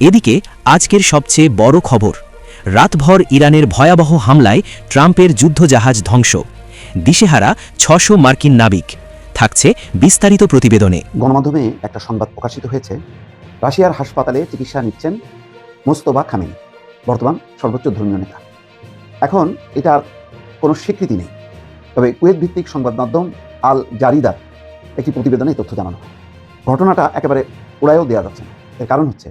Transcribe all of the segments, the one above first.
এদিকে আজকের সবচেয়ে বড় খবর, রাতভর ইরানের ভয়াবহ হামলায় ট্রাম্পের যুদ্ধজাহাজ ধ্বংস, দিশেহারা ৬০০ মার্কিন নাবিক। থাকছে বিস্তারিত প্রতিবেদনে। গণমাধ্যমে একটা সংবাদ প্রকাশিত হয়েছে, রাশিয়ার হাসপাতালে চিকিৎসা নিচ্ছেন মোস্তফা খামেনি, বর্তমান সর্বোচ্চ ধর্মীয় নেতা। এখন এটার কোনো স্বীকৃতি নেই, তবে কুয়েত ভিত্তিক সংবাদ মাধ্যম আল জারিদার একটি প্রতিবেদনে তথ্য জানানো হয়। ঘটনাটা একেবারে উড়াইও দেওয়া যাচ্ছে না। এর কারণ হচ্ছে,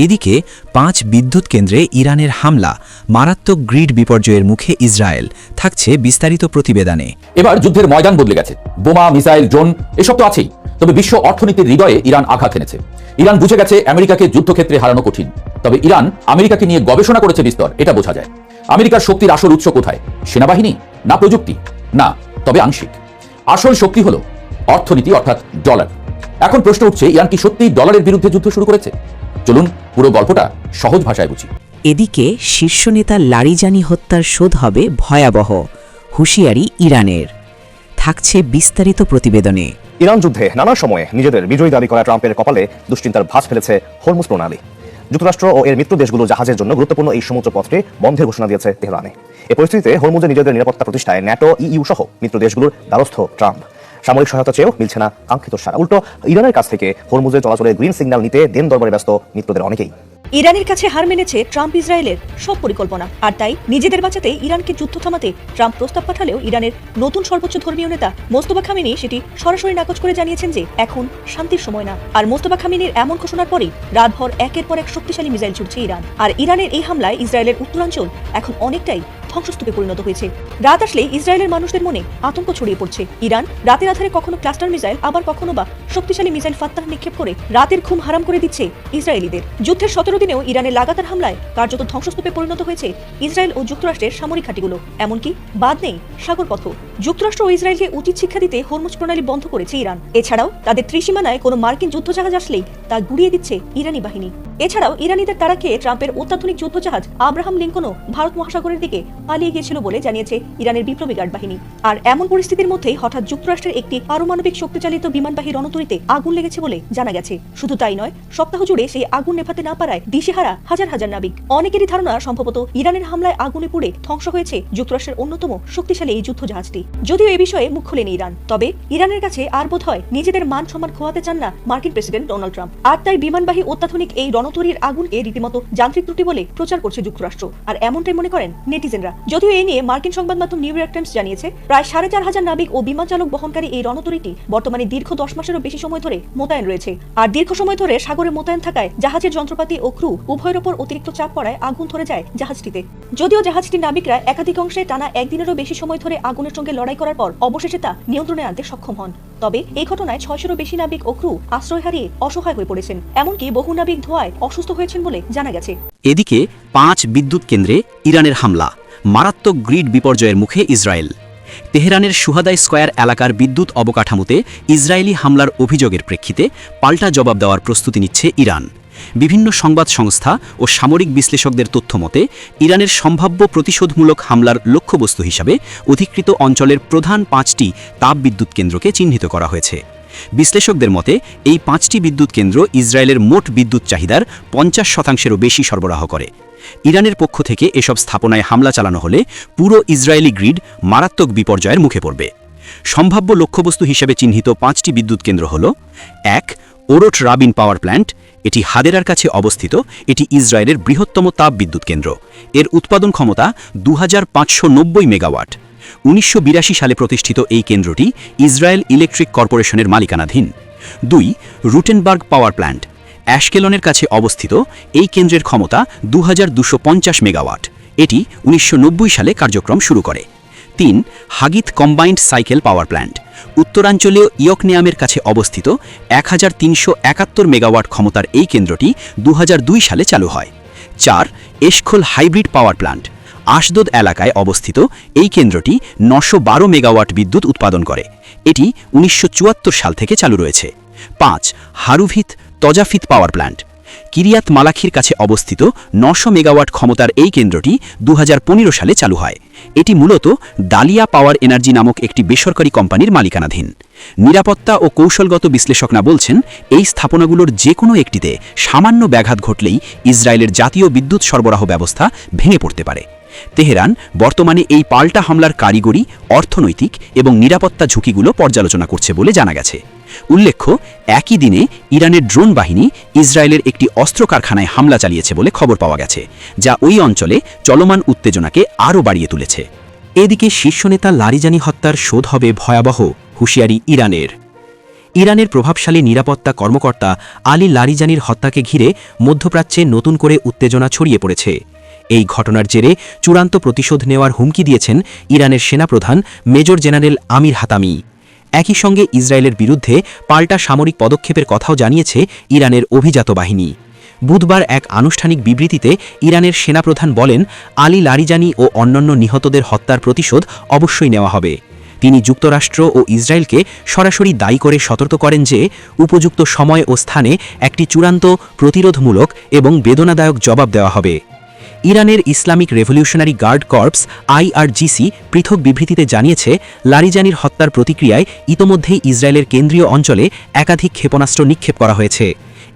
এদিকে ৫ বিদ্যুৎ কেন্দ্রে ইরানের হামলা, মারাত্মক গ্রিড বিপর্যয়ের মুখে ইসরায়েল। থাকছে বিস্তারিত প্রতিবেদনে। এবার যুদ্ধের ময়দান বদলে গেছে। বোমা, মিসাইল, ড্রোন এসব তো আছেই, তবে বিশ্ব অর্থনীতির হৃদয়ে ইরান আঘাত এনেছে। ইরান বুঝে গেছে আমেরিকাকে যুদ্ধক্ষেত্রে হারানো কঠিন, তবে ইরান আমেরিকাকে নিয়ে গবেষণা করেছে বিস্তর, এটা বোঝা যায়। আমেরিকার শক্তির আসল উৎস কোথায়? সেনাবাহিনী না প্রযুক্তি? না, তবে আংশিক। আসল শক্তি হলো অর্থনীতি, অর্থাৎ ডলার। এখন প্রশ্ন উঠছে, ইরান কি সত্যি ডলারের বিরুদ্ধে যুদ্ধ শুরু করেছে? চলুন পুরো গল্পটা সহজ ভাষায় বুঝি। এদিকে শীর্ষ নেতা লারিজানি হত্যার শোধ হবে ভয়াবহ, হুঁশিয়ারি ইরানের। থাকছে বিস্তারিত প্রতিবেদনে। ইরান যুদ্ধে নানা সময়ে নিজেদের বিজয়ী দাবি করা ট্রাম্পের কপালে দুশ্চিন্তার ভাঁজ ফেলেছে হরমুজ প্রণালী। যুক্তরাষ্ট্র ও এর মিত্র দেশগুলোর জাহাজের জন্য গুরুত্বপূর্ণ এই সমুদ্র পথটি বন্ধের ঘোষণা দিয়েছে তেহরানে। এ পরিস্থিতিতে হরমুজে নিজেদের নিরাপত্তা প্রতিষ্ঠায় ন্যাটো, ইইউ সহ মিত্র দেশগুলোর দ্বারস্থ ট্রাম্প। সামরিক সহায়তা চেয়েও মিলছে না কাঙ্ক্ষিত সাড়া। উল্টো ইরানের কাছ থেকে হরমুজের চলাচলে গ্রিন সিগন্যাল নিতে দেন দরবারে ব্যস্ত মিত্রদের অনেকেই। ইরানের কাছে হার মেনেছে ট্রাম্প ইসরায়েলের সব পরিকল্পনা, আর তাই নিজেদের বাঁচাতে ইরানকে যুদ্ধ থামাতে ট্রাম্প প্রস্তাব পাঠালেও ইরানের নতুন সর্বোচ্চ ধর্মীয় নেতা মোস্তফা খামেনি সেটি সরাসরি নাকচ করে জানিয়েছেন যে এখন শান্তির সময় না। আর মোস্তফা খামেনির এমন ঘোষণার পরেই রাতভর একের পর এক শক্তিশালী মিসাইল ছুটছে ইরান। আর ইরানের এই হামলায় ইসরায়েলের উত্তরাঞ্চল এখন অনেকটাই ধ্বংসস্তূপে পরিণত হয়েছে। রাত আসলেই ইসরায়েলের মানুষদের মনে আতঙ্ক ছড়িয়ে পড়ছে। ইরান রাতের আধারে কখনো ক্লাস্টার মিসাইল, আবার কখনো বা শক্তিশালী মিসাইল ফাত্তাহ নিক্ষেপ করে রাতের ঘুম হারাম করে দিচ্ছে ইসরায়েলিদের। যুদ্ধের ১৭ দিনেও ইরানের লাগাতার হামলায় কার্যত ধ্বংসস্তূপে পরিণত হয়েছে ইসরায়েল ও যুক্তরাষ্ট্রের সামরিক ঘাঁটিগুলো। এমনকি বাদ নেই সাগরপথ। যুক্তরাষ্ট্র ও ইসরায়েলকে উচিত শিক্ষা দিতে হরমুজ প্রণালী বন্ধ করেছে ইরান। এছাড়াও তাদের ত্রিসীমানায় কোনো মার্কিন যুদ্ধজাহাজ আসলেই তা গুড়িয়ে দিচ্ছে ইরানি বাহিনী। এছাড়াও ইরানিদের তাড়া খেয়ে ট্রাম্পের অত্যাধুনিক যুদ্ধজাহাজ আব্রাহাম লিঙ্কনও ভারত মহাসাগরের দিকে পালিয়ে গিয়েছিল বলে জানিয়েছে ইরানের বিপ্লবী গার্ড বাহিনী। আর এমন পরিস্থিতির মধ্যেই হঠাৎ যুক্তরাষ্ট্রের একটি পারমাণবিক শক্তিচালিত বিমানবাহী রণতরীতে আগুন লেগেছে বলে জানা গেছে। শুধু তাই নয়, সপ্তাহ জুড়ে সেই আগুন নেভাতে না পারায় দিশেহারা হাজার হাজার নাবিক। অনেকেরই ধারণা সম্ভবত ইরানের হামলায় আগুনে পুড়ে ধ্বংস হয়েছে যুক্তরাষ্ট্রের অন্যতম শক্তিশালী এই যুদ্ধজাহাজটি। যদিও এ বিষয়ে মুখ খোলেনি ইরান, তবে ইরানের কাছে আর বোধ হয় নিজেদের মান সম্মান খোয়াতে চান না মার্কিন প্রেসিডেন্ট ডোনাল্ড ট্রাম্প। আর তাই বিমানবাহী অত্যাধুনিক এই রণতরীর আগুনকে রীতিমতো যান্ত্রিক ত্রুটি বলে প্রচার করছে যুক্তরাষ্ট্র। আর এমনটাই মনে করেন নেটিজেনরা। যদিও এই নিয়ে মার্কিন সংবাদ মাধ্যম নিউ ইয়র্ক টাইমস জানিয়েছে, প্রায় ৪,৫০০ নাবিক ও বিমান চালক বহনকারী এই রণতরীটি বর্তমানে দীর্ঘ ১০ মাসেরও বেশি সময় ধরে মোতায়েন রয়েছে। আর দীর্ঘ সময় ধরে সাগরে মোতায়েন থাকায় জাহাজের যন্ত্রপাতি ও ক্রু উভয়ের ওপর অতিরিক্ত চাপ পড়ায় আগুন ধরে যায় জাহাজটিতে। যদিও জাহাজটির নাবিকরা একাধিক অংশে টানা একদিনেরও বেশি সময় ধরে আগুনের সঙ্গে লড়াই করার পর অবশেষে তা নিয়ন্ত্রণে আনতে সক্ষম হন। তবে এই ঘটনায় ৬০০রও বেশি নাবিক ও ক্রু আশ্রয় হারিয়ে অসহায় হয়ে পড়েছেন। এমনকি বহু নাবিক ধোঁয়ায় অসুস্থ হয়েছেন বলে জানা গেছে। এদিকে ৫ বিদ্যুৎ কেন্দ্রে ইরানের হামলা, মারাত্মক গ্রিড বিপর্যয়ের মুখে ইসরায়েল। তেহরানের সুহাদাই স্কয়ার এলাকার বিদ্যুৎ অবকাঠামোতে ইসরায়েলি হামলার অভিযোগের প্রেক্ষিতে পাল্টা জবাব দেওয়ার প্রস্তুতি নিচ্ছে ইরান। বিভিন্ন সংবাদ সংস্থা ও সামরিক বিশ্লেষকদের তথ্য মতে ইরানের সম্ভাব্য প্রতিশোধমূলক হামলার লক্ষ্যবস্তু হিসাবে অধিকৃত অঞ্চলের প্রধান ৫টি তাপবিদ্যুৎ কেন্দ্রকে চিহ্নিত করা হয়েছে। বিশ্লেষকদের মতে এই ৫টি বিদ্যুৎ কেন্দ্র ইসরায়েলের মোট বিদ্যুৎ চাহিদার ৫০%-এরও বেশি সরবরাহ করে। ইরানের পক্ষ থেকে এসব স্থাপনায় হামলা চালানো হলে পুরো ইসরায়েলি গ্রিড মারাত্মক বিপর্যয়ের মুখে পড়বে। সম্ভাব্য লক্ষ্যবস্তু হিসেবে চিহ্নিত ৫টি বিদ্যুৎ কেন্দ্র হল: ১. Oort Rabin power plant. এটি হাদেরার কাছে অবস্থিত। এটি ইসরায়েলের বৃহত্তম তাপ বিদ্যুৎ কেন্দ্র। এর উৎপাদন ক্ষমতা ২৫৯০ মেগাওয়াট। ১৯৮২ সালে প্রতিষ্ঠিত এই কেন্দ্রটি ইসরায়েল ইলেকট্রিক কর্পোরেশনের মালিকানাধীন। ২. রুটেনবার্গ পাওয়ার প্ল্যান্ট। অ্যাশকেলনের কাছে অবস্থিত এই কেন্দ্রের ক্ষমতা ২২৫০ মেগাওয়াট। এটি ১৯৯০ সালে কার্যক্রম শুরু করে। ৩. হাগিত কম্বাইন্ড সাইকেল পাওয়ার প্ল্যান্ট। উত্তরাঞ্চলীয় ইয়কনেয়ামের কাছে অবস্থিত ১৩৭১ মেগাওয়াট ক্ষমতার এই কেন্দ্রটি ২০০২ সালে চালু হয়। ৪. এশখোল হাইব্রিড পাওয়ার প্ল্যান্ট। আশদোদ এলাকায় অবস্থিত এই কেন্দ্রটি ৯১২ মেগাওয়াট বিদ্যুৎ উৎপাদন করে। এটি ১৯৭৪ সাল থেকে চালু রয়েছে। ৫. হারুভিত তজাফিত পাওয়ার প্ল্যান্ট। কিরিয়াত মালাখির কাছে অবস্থিত 900 মেগাওয়াট ক্ষমতার এই কেন্দ্রটি 2015 সালে চালু হয়। এটি মূলত দালিয়া পাওয়ার এনার্জি নামক একটি বেসরকারি কোম্পানির মালিকানাধীন। নিরাপত্তা ও কৌশলগত বিশ্লেষকরা বলছেন, এই স্থাপনাগুলোর যে কোনো একটিতে সামান্য ব্যাঘাত ঘটলেই ইসরায়েলের জাতীয় বিদ্যুৎ সরবরাহ ব্যবস্থা ভেঙে পড়তে পারে। তেহরান বর্তমানে এই পাল্টা হামলার কারিগরি, অর্থনৈতিক এবং নিরাপত্তা ঝুঁকিগুলো পর্যালোচনা করছে বলে জানা গেছে। উল্লেখ্য, একই দিনে ইরানের ড্রোন বাহিনী ইসরায়েলের একটি অস্ত্র কারখানায় হামলা চালিয়েছে বলে খবর পাওয়া গেছে, যা ওই অঞ্চলে চলমান উত্তেজনাকে আরও বাড়িয়ে তুলেছে। এদিকে শীর্ষ নেতা লারিজানি হত্যার শোধ হবে ভয়াবহ, হুঁশিয়ারি ইরানের। ইরানের প্রভাবশালী নিরাপত্তা কর্মকর্তা আলী লারিজানির হত্যাকে ঘিরে মধ্যপ্রাচ্যে নতুন করে উত্তেজনা ছড়িয়ে পড়েছে। এই ঘটনার জেরে চূড়ান্ত প্রতিশোধ নেওয়ার হুমকি দিয়েছেন ইরানের সেনাপ্রধান মেজর জেনারেল আমির হাতামি। একই সঙ্গে ইসরায়েলের বিরুদ্ধে পাল্টা সামরিক পদক্ষেপের কথাও জানিয়েছে ইরানের অভিজাত বাহিনী। বুধবার এক আনুষ্ঠানিক বিবৃতিতে ইরানের সেনাপ্রধান বলেন, আলী লারিজানি ও অন্যান্য নিহতদের হত্যার প্রতিশোধ অবশ্যই নেওয়া হবে। তিনি যুক্তরাষ্ট্র ও ইসরায়েলকে সরাসরি দায়ী করে সতর্ক করেন যে উপযুক্ত সময় ও স্থানে একটি চূড়ান্ত, প্রতিরোধমূলক এবং বেদনাদায়ক জবাব দেওয়া হবে। ইরানের Islamic Revolutionary Guard Corps IRGC পৃথক বিবৃতিতে জানিয়েছে, লারিজানির হত্যার প্রতিক্রিয়ায় ইতোমধ্যেই ইসরায়েলের কেন্দ্রীয় অঞ্চলে একাধিক ক্ষেপণাস্ত্র নিক্ষেপ করা হয়েছে।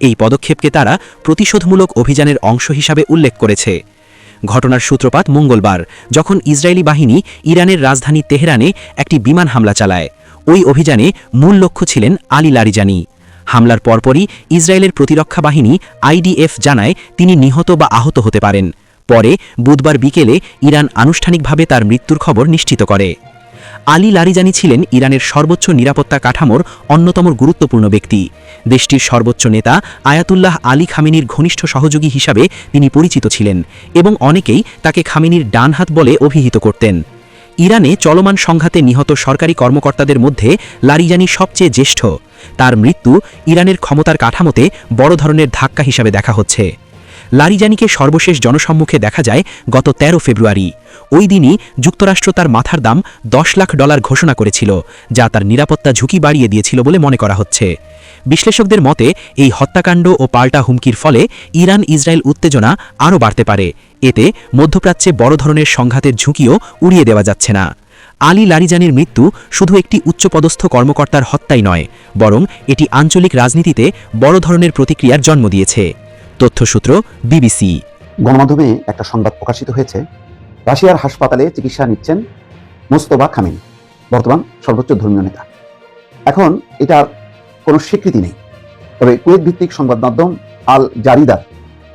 এই পদক্ষেপকে তারা প্রতিশোধমূলক অভিযানের অংশ হিসাবে উল্লেখ করেছে। ঘটনার সূত্রপাত মঙ্গলবার, যখন ইসরায়েলি বাহিনী ইরানের রাজধানী তেহরানে একটি বিমান হামলা চালায়। ওই অভিযানে মূল লক্ষ্য ছিলেন আলী লারিজানি। হামলার পরপরই ইসরায়েলের প্রতিরক্ষা বাহিনী IDF জানায় তিনি নিহত বা আহত হতে পারেন। পরে বুধবার বিকেলে ইরান আনুষ্ঠানিকভাবে তার মৃত্যুর খবর নিশ্চিত করে। আলী লারিজানি ছিলেন ইরানের সর্বোচ্চ নিরাপত্তা কাঠামোর অন্যতম গুরুত্বপূর্ণ ব্যক্তি। দেশটির সর্বোচ্চ নেতা আয়াতুল্লাহ আলী খামেনির ঘনিষ্ঠ সহযোগী হিসাবে তিনি পরিচিত ছিলেন এবং অনেকেই তাকে খামেনির ডান হাত বলে অভিহিত করতেন। ইরানে চলমান সংঘাতে নিহত সরকারি কর্মকর্তাদের মধ্যে লারিজানি সবচেয়ে জ্যেষ্ঠ। তার মৃত্যু ইরানের ক্ষমতার কাঠামোতে বড় ধরনের ধাক্কা হিসাবে দেখা হচ্ছে। লারিজানিকে সর্বশেষ জনসম্মুখে দেখা যায় গত 13 ফেব্রুয়ারি। ওই দিনই যুক্তরাষ্ট্র তার মাথার দাম $10 লাখ ঘোষণা করেছিল, যা তার নিরাপত্তা ঝুঁকি বাড়িয়ে দিয়েছিল বলে মনে করা হচ্ছে। বিশ্লেষকদের মতে, এই হত্যাকাণ্ড ও পাল্টা হুমকির ফলে ইরান ইসরায়েল উত্তেজনা আরও বাড়তে পারে। এতে মধ্যপ্রাচ্যে বড় ধরনের সংঘাতের ঝুঁকিও উড়িয়ে দেওয়া যাচ্ছে না। আলী লারিজানির মৃত্যু শুধু একটি উচ্চপদস্থ কর্মকর্তার হত্যাই নয়, বরং এটি আঞ্চলিক রাজনীতিতে বড় ধরনের প্রতিক্রিয়ার জন্ম দিয়েছে। তথ্যসূত্র BBC। গণমাধ্যমে একটা সংবাদ প্রকাশিত হয়েছে, রাশিয়ার হাসপাতালে চিকিৎসা নিচ্ছেন মোস্তফা খামেনি, বর্তমান সর্বোচ্চ ধর্মীয় নেতা। এখন এটার কোনো স্বীকৃতি নেই, তবে কুয়েত ভিত্তিক সংবাদ মাধ্যম আল জারিদার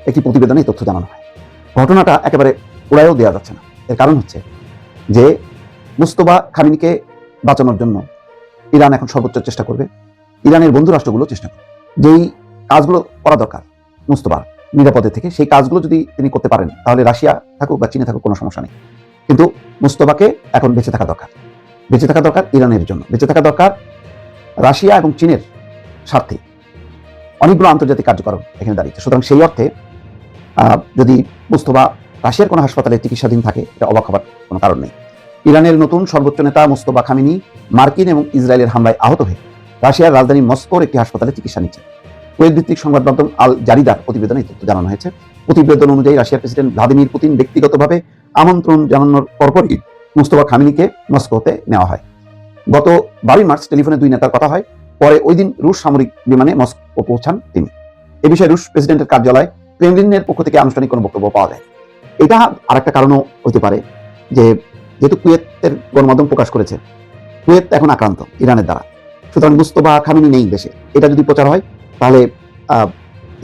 একটি প্রতিবেদনে এই তথ্য জানানো হয়। ঘটনাটা একেবারে উড়াইও দেওয়া যাচ্ছে না। এর কারণ হচ্ছে যে মোস্তফা খামেনিকে বাঁচানোর জন্য ইরান এখন সর্বোচ্চ চেষ্টা করবে, ইরানের বন্ধু রাষ্ট্রগুলো চেষ্টা করবে। যেই কাজগুলো করা দরকার মোস্তফার নিরাপদে থেকে, সেই কাজগুলো যদি তিনি করতে পারেন, তাহলে রাশিয়া থাকুক বা চীনে থাকুক কোনো সমস্যা নেই। কিন্তু মোস্তফাকে এখন বেঁচে থাকা দরকার, বেঁচে থাকা দরকার ইরানের জন্য, বেঁচে থাকা দরকার রাশিয়া এবং চীনের স্বার্থে। অনেকগুলো আন্তর্জাতিক কার্যক্রম এখানে দাঁড়িয়েছে। সুতরাং সেই অর্থে যদি মোস্তফা রাশিয়ার কোনো হাসপাতালে চিকিৎসাধীন থাকে, এটা অবাক হবার কোনো কারণ নেই। ইরানের নতুন সর্বোচ্চ নেতা মোস্তফা খামেনি মার্কিন এবং ইসরায়েলের হামলায় আহত হয়ে রাশিয়ার রাজধানী মস্কোর একটি হাসপাতালে চিকিৎসা নিচ্ছে। কুয়েত ভিত্তিক সংবাদ মাধ্যম আল জারিদার প্রতিবেদনে এই তথ্য জানানো হয়েছে। প্রতিবেদন অনুযায়ী রাশিয়ার প্রেসিডেন্ট ভ্লাদিমির পুতিন ব্যক্তিগতভাবে আমন্ত্রণ জানানোর পরপরই মোস্তফা খামেনিকে মস্কোতে নেওয়া হয়। গত 12 মার্চ টেলিফোনে দুই নেতার কথা হয়। পরে ওই দিন রুশ সামরিক বিমানে মস্কো পৌঁছান তিনি। এ বিষয়ে রুশ প্রেসিডেন্টের কার্যালয় ক্রেমলিনের পক্ষ থেকে আনুষ্ঠানিক কোনো বক্তব্য পাওয়া যায়। এটা আরেকটা কারণও হতে পারে যে যেহেতু কুয়েতের গণমাধ্যম প্রকাশ করেছে কুয়েত এখন আক্রান্ত ইরানের দ্বারা, সুতরাং মোস্তফা খামেনি নেই দেশে, এটা যদি প্রচার হয় তাহলে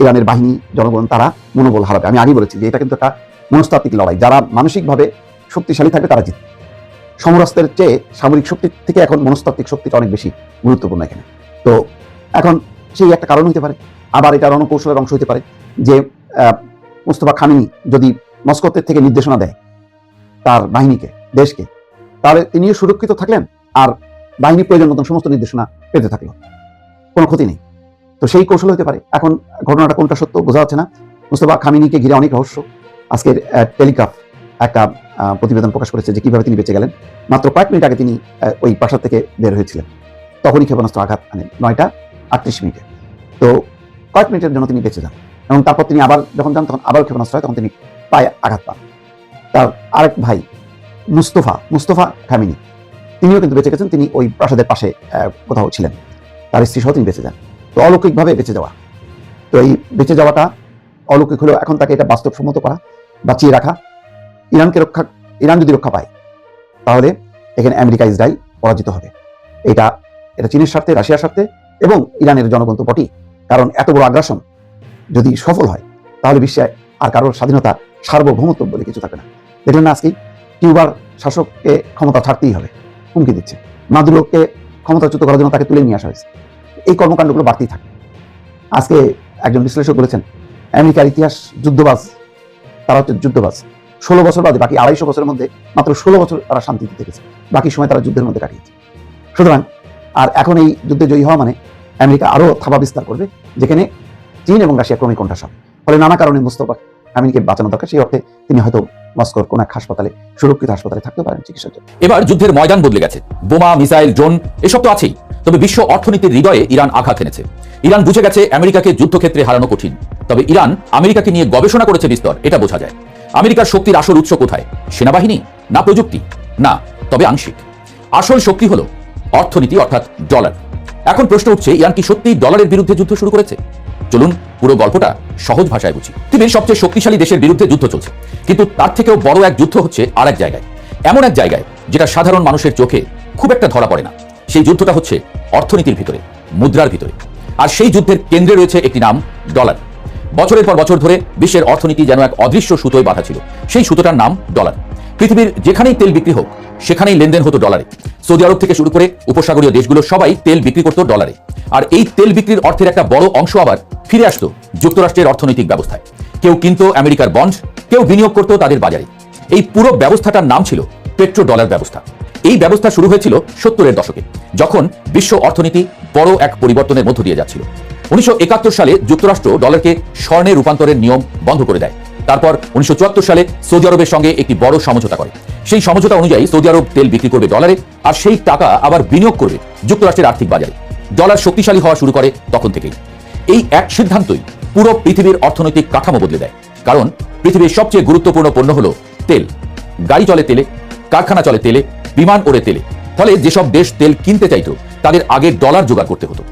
ইরানের বাহিনী, জনগণ তারা মনোবল হারাবে। আমি আগেই বলেছি যে এটা কিন্তু একটা মনস্তাত্ত্বিক লড়াই। যারা মানসিকভাবে শক্তিশালী থাকবে তারা জিতবে। সমরাস্ত্রের চেয়ে সামরিক শক্তি থেকে এখন মনস্তাত্ত্বিক শক্তিটা অনেক বেশি গুরুত্বপূর্ণ এখানে। তো এখন সেই একটা কারণ হতে পারে। আবার এটা রণকৌশলের অংশ হতে পারে যে মোস্তফা খামেনি যদি মস্কোতে থেকে নির্দেশনা দেয় তার বাহিনীকে, দেশকে, তাহলে তিনিও সুরক্ষিত থাকলেন আর বাহিনী প্রয়োজন মতন সমস্ত নির্দেশনা পেতে থাকলো, কোনো ক্ষতি নেই। তো সেই কৌশল হতে পারে। এখন ঘটনাটা কোনটা সত্য বোঝা যাচ্ছে না। মোস্তফা খামেনিকে ঘিরে অনেক রহস্য। আজকের টেলিগ্রাফ একটা প্রতিবেদন প্রকাশ করেছে যে কিভাবে তিনি বেঁচে গেলেন। মাত্র কয়েক মিনিট আগে তিনি ওই প্রাসাদ থেকে বের হয়েছিলেন, তখনই ক্ষেপণাস্ত্র আঘাত আনেন 9টা 38 মিনিটে। তো কয়েক মিনিটের জন্য তিনি বেঁচে যান। এবং তারপর তিনি আবার যখন যান তখন আবার ক্ষেপণাস্ত্র হয়, তখন তিনি পায়ে আঘাত পান। তার আরেক ভাই মুস্তফা খামেনি, তিনিও কিন্তু বেঁচে গেছেন। তিনি ওই প্রাসাদের পাশে কোথাও ছিলেন, তার স্ত্রী সহ তিনি বেঁচে যান। তো অলৌকিকভাবে বেঁচে যাওয়া, তো এই বেঁচে যাওয়াটা অলৌকিক হলেও এখন তাকে এটা বাস্তবসম্মত করা, বাঁচিয়ে রাখা। ইরান যদি রক্ষা পায় তাহলে এখানে আমেরিকা ইসরায়েল পরাজিত হবে। এটা চীনের স্বার্থে, রাশিয়ার স্বার্থে এবং ইরানের জনগণ তো বটেই। কারণ এত বড় আগ্রাসন যদি সফল হয় তাহলে বিশ্বে আর কারোর স্বাধীনতা, সার্বভৌমত্ব বলে কিছু থাকে না। দেখলেন না আজকে কিউবার শাসককে ক্ষমতা ছাড়তেই হবে, হুমকি দিচ্ছে। মাদুরোকে ক্ষমতাচ্যুত করার জন্য তাকে তুলে নিয়ে আসা হয়েছে। এই কর্মকাণ্ডগুলো বাড়তেই থাকে। আজকে একজন বিশ্লেষক বলেছেন আমেরিকার ইতিহাস যুদ্ধবাজ, তারা হচ্ছে যুদ্ধবাজ। 16 বছর বাদে বাকি 250 বছরের মধ্যে মাত্র 16 বছর তারা শান্তিতে থেকেছে, বাকি সময় তারা যুদ্ধের মধ্যে কাটিয়েছে। সুতরাং আর এখন এই যুদ্ধে জয়ী হওয়া মানে আমেরিকা আরও থাবা বিস্তার করবে, যেখানে চীন এবং রাশিয়া ক্রমিক কোণঠাসা। ফলে নানা কারণে মুস্তফা খামেনিকে বাঁচানো দরকার। সেই অর্থে তিনি হয়তো মস্কোর কোন এক হাসপাতালে, সুরক্ষিত হাসপাতালে থাকতে পারেন চিকিৎসার জন্য। এবার যুদ্ধের ময়দান বদলে গেছে। বোমা, মিসাইল, ড্রোন এসব তো আছেই, তবে বিশ্ব অর্থনীতির হৃদয়ে ইরান আঘাত এনেছে। ইরান বুঝে গেছে আমেরিকাকে যুদ্ধক্ষেত্রে হারানো কঠিন, তবে ইরান আমেরিকাকে নিয়ে গবেষণা করেছে বিস্তর, এটা বোঝা যায়। আমেরিকার শক্তির আসল উৎস কোথায়? সেনাবাহিনী না প্রযুক্তি? না, তবে আংশিক। আসল শক্তি হলো অর্থনীতি, অর্থাৎ ডলার। এখন প্রশ্ন উঠছে, ইরান কি সত্যি ডলারের বিরুদ্ধে যুদ্ধ শুরু করেছে? চলুন পুরো গল্পটা সহজ ভাষায় বুঝি। পৃথিবীর সবচেয়ে শক্তিশালী দেশের বিরুদ্ধে যুদ্ধ চলছে, কিন্তু তার থেকেও বড় এক যুদ্ধ হচ্ছে আর এক জায়গায়, এমন এক জায়গায় যেটা সাধারণ মানুষের চোখে খুব একটা ধরা পড়ে না। সেই যুদ্ধটা হচ্ছে অর্থনীতির ভিতরে, মুদ্রার ভিতরে। আর সেই যুদ্ধের কেন্দ্রে রয়েছে একটি নাম, ডলার। বছরের পর বছর ধরে বিশ্বের অর্থনীতি যেন এক অদৃশ্য সুতোয় বাঁধা ছিল। সেই সুতোটার নাম ডলার। পৃথিবীর যেখানেই তেল বিক্রি হোক সেখানেই লেনদেন হতো ডলারে। সৌদি আরব থেকে শুরু করে উপসাগরীয় দেশগুলো সবাই তেল বিক্রি করতো ডলারে। আর এই তেল বিক্রির অর্থের একটা বড় অংশ আবার ফিরে আসতো যুক্তরাষ্ট্রের অর্থনৈতিক ব্যবস্থায়। কেউ কিনতো আমেরিকার বন্ড, কেউ বিনিয়োগ করতো তাদের বাজারে। এই পুরো ব্যবস্থাটার নাম ছিল পেট্রো ডলার ব্যবস্থা। এই ব্যবস্থা শুরু হয়েছিল 70-এর দশকে, যখন বিশ্ব অর্থনীতি বড় এক পরিবর্তনের মধ্য দিয়ে যাচ্ছিল। 1971 সালে যুক্তরাষ্ট্র ডলারকে স্বর্ণে রূপান্তরের নিয়ম বন্ধ করে দেয়। তারপর 1974 সালে সৌদি আরবের সঙ্গে একটি বড় সমঝোতা করে। সেই সমঝোতা অনুযায়ী সৌদি আরব তেল বিক্রি করবে ডলারে, আর সেই টাকা আবার বিনিয়োগ করবে যুক্তরাষ্ট্রের আর্থিক বাজারে। ডলার শক্তিশালী হওয়া শুরু করে তখন থেকেই। এই এক সিদ্ধান্তই পুরো পৃথিবীর অর্থনৈতিক কাঠামো বদলে দেয়। কারণ পৃথিবীর সবচেয়ে গুরুত্বপূর্ণ পণ্য হলো তেল। গাড়ি চলে তেলে, কারখানা চলে তেলে, বিমান ওড়ে তেলে। ফলে যেসব দেশ তেল কিনতে চাইতো তাদের আগে ডলার জোগাড় করতে হতো।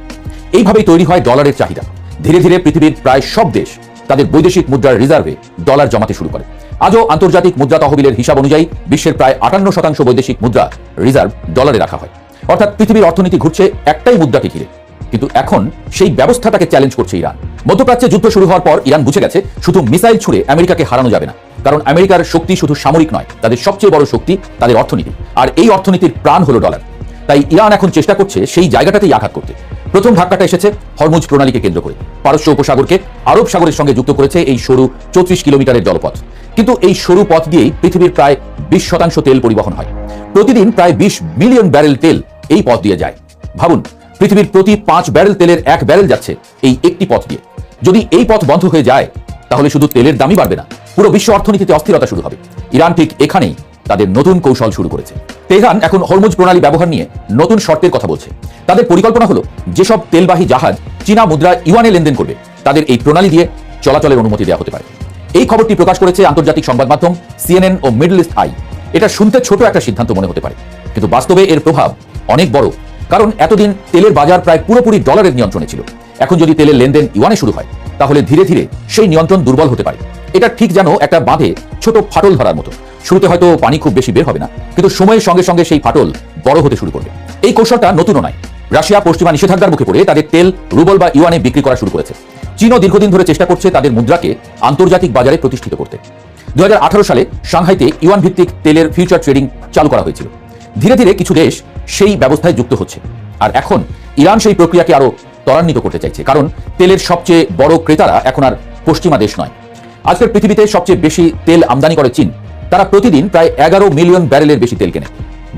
এইভাবেই তৈরি হয় ডলারের চাহিদা। ধীরে ধীরে পৃথিবীর প্রায় সব দেশ তাদের বৈদেশিক মুদ্রার রিজার্ভে ডলার জমাতে শুরু করে। আজও আন্তর্জাতিক মুদ্রা তহবিলের হিসাব অনুযায়ী বিশ্বের প্রায় 58% বৈদেশিক মুদ্রা রিজার্ভ ডলারে রাখা হয়। অর্থাৎ পৃথিবীর অর্থনীতি ঘুরছে একটাই মুদ্রাকে ঘিরে। কিন্তু এখন সেই ব্যবস্থাটাকে চ্যালেঞ্জ করছে ইরান। মধ্যপ্রাচ্যে যুদ্ধ শুরু হওয়ার পর ইরান বুঝে গেছে শুধু মিসাইল ছুড়ে আমেরিকাকে হারানো যাবে না। কারণ আমেরিকার শক্তি শুধু সামরিক নয়, তাদের সবচেয়ে বড় শক্তি তাদের অর্থনীতি। আর এই অর্থনীতির প্রাণ হলো ডলার। তাই ইরান এখন চেষ্টা করছে সেই জায়গাটাতেই আঘাত করতে। প্রথম ধাক্কাটা এসেছে হরমুজ প্রণালীকে কেন্দ্র করে। পারস্য উপসাগরকে আরব সাগরের সঙ্গে যুক্ত করেছে এই সরু 34 কিলোমিটারের জলপথ। কিন্তু এই সরু পথ দিয়েই পৃথিবীর প্রায় 20% তেল পরিবহন হয়। প্রতিদিন প্রায় 20 মিলিয়ন ব্যারেল তেল এই পথ দিয়ে যায়। ভাবুন, পৃথিবীর প্রতি 5 ব্যারেল তেলের 1 ব্যারেল যাচ্ছে এই একটি পথ দিয়ে। যদি এই পথ বন্ধ হয়ে যায় তাহলে শুধু তেলের দামই বাড়বে না, পুরো বিশ্ব অর্থনীতিতে অস্থিরতা শুরু হবে। ইরান ঠিক এখানেই তাদের নতুন কৌশল শুরু করেছে। তেহরান এখন হরমুজ প্রণালী ব্যবহার নিয়ে নতুন শর্তের কথা বলছে। তাদের পরিকল্পনা হলো যেসব তেলবাহী জাহাজ চীনা মুদ্রা ইউয়ানে লেনদেন করবে তাদের এই প্রণালী দিয়ে চলাচলের অনুমতি দেওয়া হতে পারে। এই খবরটি প্রকাশ করেছে আন্তর্জাতিক সংবাদ মাধ্যম CNN ও মিডল ইস্ট আই। এটা শুনতে ছোট একটা সিদ্ধান্ত মনে হতে পারে, কিন্তু বাস্তবে এর প্রভাব অনেক বড়। কারণ এতদিন তেলের বাজার প্রায় পুরোপুরি ডলারের নিয়ন্ত্রণে ছিল। এখন যদি তেলের লেনদেন ইউয়ানে শুরু হয় তাহলে ধীরে ধীরে সেই নিয়ন্ত্রণ দুর্বল হতে পারে। এটা ঠিক যেন একটা বাঁধে ছোট ফাটল ধরার মতো। শুরুতে হয়তো পানি খুব বেশি বের হবে না, কিন্তু সময়ের সঙ্গে সঙ্গে সেই ফাটল বড় হতে শুরু করবে। এই কৌশলটা নতুনও নয়। রাশিয়া পশ্চিমা নিষেধাজ্ঞার মুখে পড়ে তাদের তেল রুবল বা ইউয়ানে বিক্রি করা শুরু করেছে। চীনও দীর্ঘদিন ধরে চেষ্টা করছে তাদের মুদ্রাকে আন্তর্জাতিক বাজারে প্রতিষ্ঠিত করতে। 2018 সালে সাংহাইতে ইউয়ান ভিত্তিক তেলের ফিউচার ট্রেডিং চালু করা হয়েছিল। ধীরে ধীরে কিছু দেশ সেই ব্যবস্থায় যুক্ত হচ্ছে। আর এখন ইরান সেই প্রক্রিয়াকে আরো ত্বরান্বিত করতে চাইছে। কারণ তেলের সবচেয়ে বড় ক্রেতারা এখন আর পশ্চিমা দেশ নয়। আজকের পৃথিবীতে সবচেয়ে বেশি তেল আমদানি করে চীন। তারা প্রতিদিন প্রায় 11 মিলিয়ন ব্যারেলের বেশি তেল কেনে।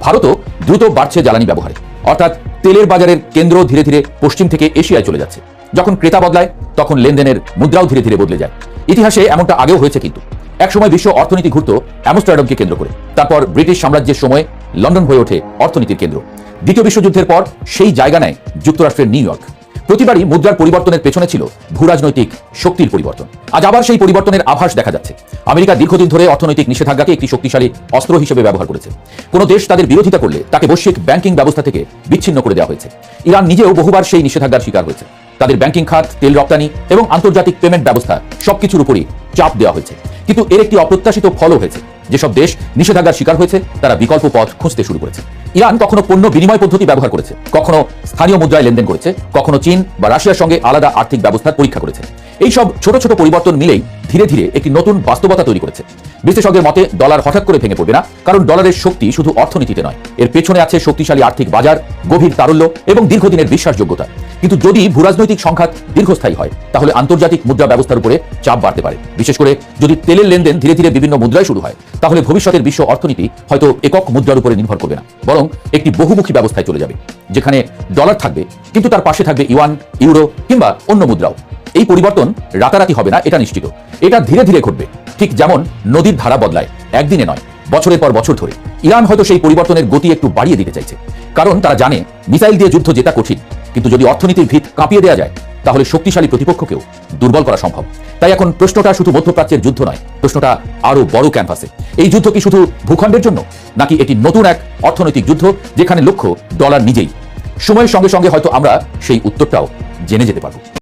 ভারতও দ্রুত বাড়ছে জ্বালানি ব্যবহারে। অর্থাৎ তেলের বাজারের কেন্দ্র ধীরে ধীরে পশ্চিম থেকে এশিয়ায় চলে যাচ্ছে। যখন ক্রেতা বদলায় তখন লেনদেনের মুদ্রাও ধীরে ধীরে বদলে যায়। ইতিহাসে এমনটা আগেও হয়েছে কিন্তু। একসময় বিশ্ব অর্থনীতি ঘুরত অ্যামস্টারডামকে কেন্দ্র করে। তারপর ব্রিটিশ সাম্রাজ্যের সময় লন্ডন হয়ে ওঠে অর্থনীতির কেন্দ্র। দ্বিতীয় বিশ্বযুদ্ধের পর সেই জায়গা নেয় যুক্তরাষ্ট্রের নিউ ইয়র্ক। প্রতিবারই মুদ্রার পরিবর্তনের পেছনে ছিল ভূরাজনৈতিক শক্তির পরিবর্তন। আজ আবার সেই পরিবর্তনের আভাস দেখা যাচ্ছে। আমেরিকা দীর্ঘদিন ধরে অর্থনৈতিক নিষেধাজ্ঞাকে একটি শক্তিশালী অস্ত্র হিসেবে ব্যবহার করেছে। কোনো দেশ তাদের বিরোধিতা করলে তাকে বৈশ্বিক ব্যাংকিং ব্যবস্থা থেকে বিচ্ছিন্ন করে দেওয়া হয়েছে। ইরান নিজেও বহুবার সেই নিষেধাজ্ঞার শিকার হয়েছে। তাদের ব্যাংকিং খাত, তেল রপ্তানি এবং আন্তর্জাতিক পেমেন্ট ব্যবস্থা সবকিছুর উপরই চাপ দেওয়া হয়েছে। কিন্তু এর একটি অপ্রত্যাশিত ফলও হয়েছে। যেসব দেশ নিষেধাজ্ঞার শিকার হয়েছে তারা বিকল্প পথ খুঁজতে শুরু করেছে। ইরান কখনো পণ্য বিনিময় পদ্ধতি ব্যবহার করেছে, কখনো স্থানীয় মুদ্রায় লেনদেন করেছে, কখনো চীন বা রাশিয়ার সঙ্গে আলাদা আর্থিক ব্যবস্থার পরীক্ষা করেছে। এই সব ছোট ছোট পরিবর্তন মিলেই ধীরে ধীরে একটি নতুন বাস্তবতা তৈরি করেছে। বিশ্লেষকদের মতে ডলার হঠাৎ করে ভেঙে পড়বে না, কারণ ডলারের শক্তি শুধু অর্থনীতিতে নয়, এর পেছনে আছে শক্তিশালী আর্থিক বাজার, গভীর তারল্য এবং দীর্ঘদিনের বিশ্বাসযোগ্যতা। কিন্তু যদি ভূরাজনৈতিক সংঘাত দীর্ঘস্থায়ী হয় তাহলে আন্তর্জাতিক মুদ্রা ব্যবস্থার উপরে চাপ বাড়তে পারে। বিশেষ করে যদি তেলের লেনদেন ধীরে ধীরে বিভিন্ন মুদ্রায় শুরু হয় তাহলে ভবিষ্যতের বিশ্ব অর্থনীতি হয়তো একক মুদ্রার উপরে নির্ভর করবে না, বরং একটি বহুমুখী ব্যবস্থায় চলে যাবে, যেখানে ডলার থাকবে কিন্তু তার পাশে থাকবে ইউয়ান, ইউরো কিংবা অন্য মুদ্রাও। এই পরিবর্তন রাতারাতি হবে না, এটা নিশ্চিত। এটা ধীরে ধীরে ঘটবে, ঠিক যেমন নদীর ধারা বদলায়, একদিনে নয়, বছরের পর বছর ধরে। ইরান হয়তো সেই পরিবর্তনের গতি একটু বাড়িয়ে দিতে চাইছে, কারণ তারা জানে মিসাইল দিয়ে যুদ্ধ জেতা কঠিন, কিন্তু যদি অর্থনীতির ভিত কাঁপিয়ে দেওয়া যায় তাহলে শক্তিশালী প্রতিপক্ষকেও দুর্বল করা সম্ভব। তাই এখন প্রশ্নটা শুধু মধ্যপ্রাচ্যের যুদ্ধ নয়, প্রশ্নটা আরো বড় ক্যানভাসে। এই যুদ্ধ কি শুধু ভূখণ্ডের জন্য, নাকি এটি নতুন এক অর্থনৈতিক যুদ্ধ যেখানে লক্ষ্য ডলার নিজেই? সময়ের সঙ্গে সঙ্গে হয়তো আমরা সেই উত্তরটাও জেনে যেতে পারব।